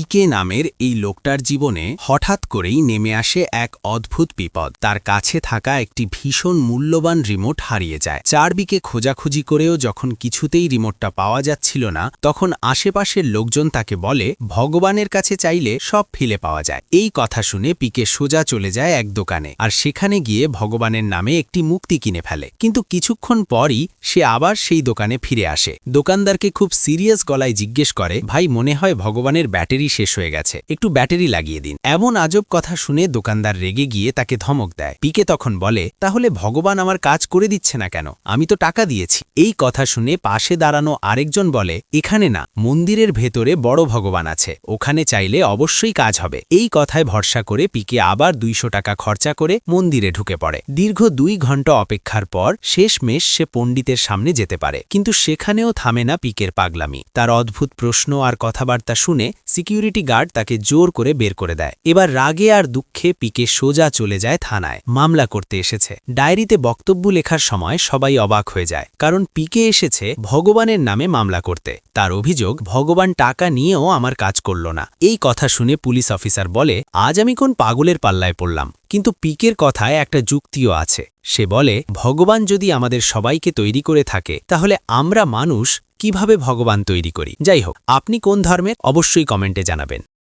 পিকে নামের এই লোকটার জীবনে হঠাৎ করেই নেমে আসে এক অদ্ভুত বিপদ। তার কাছে থাকা একটি ভীষণ মূল্যবান রিমোট হারিয়ে যায়। চারদিকে খোঁজাখুঁজি করেও যখন কিছুতেই রিমোটটা পাওয়া যাচ্ছিল না, তখন আশেপাশের লোকজন তাকে বলে ভগবানের কাছে চাইলে সব ফিরে পাওয়া যায়। এই কথা শুনে পিকে সোজা চলে যায় এক দোকানে, আর সেখানে গিয়ে ভগবানের নামে একটি মুক্তি কিনে ফেলে। কিন্তু কিছুক্ষণ পরই সে আবার সেই দোকানে ফিরে আসে। দোকানদারকে খুব সিরিয়াস গলায় জিজ্ঞেস করে, ভাই, মনে হয় ভগবানের ব্যাটারি শেষ হয়ে গেছে, একটু ব্যাটারি লাগিয়ে দিন। এমন আজব কথা শুনে দোকানদার রেগে গিয়ে তাকে ধমক দেয়। পিকে তখন বলে, তাহলে ভগবান আমার কাজ করে দিচ্ছে না কেন? আমি তো টাকা দিয়েছি। এই কথা শুনে পাশে দাঁড়ানো আরেকজন বলে, এখানে না, মন্দিরের ভেতরে বড় ভগবান আছে, ওখানে চাইলে অবশ্যই কাজ হবে। এই কথায় ভরসা করে পিকে আবার 200 টাকা খরচা করে মন্দিরে ঢুকে পড়ে। দীর্ঘ 2 ঘন্টা অপেক্ষার পর শেষমেশ সে পণ্ডিতের সামনে যেতে পারে, কিন্তু সেখানেও থামে না পিকের পাগলামি। তার অদ্ভুত প্রশ্ন আর কথাবার্তা শুনে সিকিউরিটি গার্ড তাকে জোর করে বের করে দেয়। এবার রাগে আর দুঃখে পিকে সোজা চলে যায় থানায়, মামলা করতে এসেছে। ডায়েরিতে বক্তব্য লেখার সময় সবাই অবাক হয়ে যায়, কারণ পিকে এসেছে ভগবানের নামে মামলা করতে। তার অভিযোগ, ভগবান টাকা নিয়েও আমার কাজ করল না। এই কথা শুনে পুলিশ অফিসার বলে, আজ আমি কোন পাগলের পাল্লায় পড়লাম? কিন্তু পিকের কথায় একটা যুক্তিও আছে। সে বলে, ভগবান যদি আমাদের সবাইকে তৈরি করে থাকে, তাহলে আমরা মানুষ কিভাবে ভগবান তৈরি করি? যাই হোক, আপনি কোন ধর্মের? অবশ্যই কমেন্টে জানাবেন।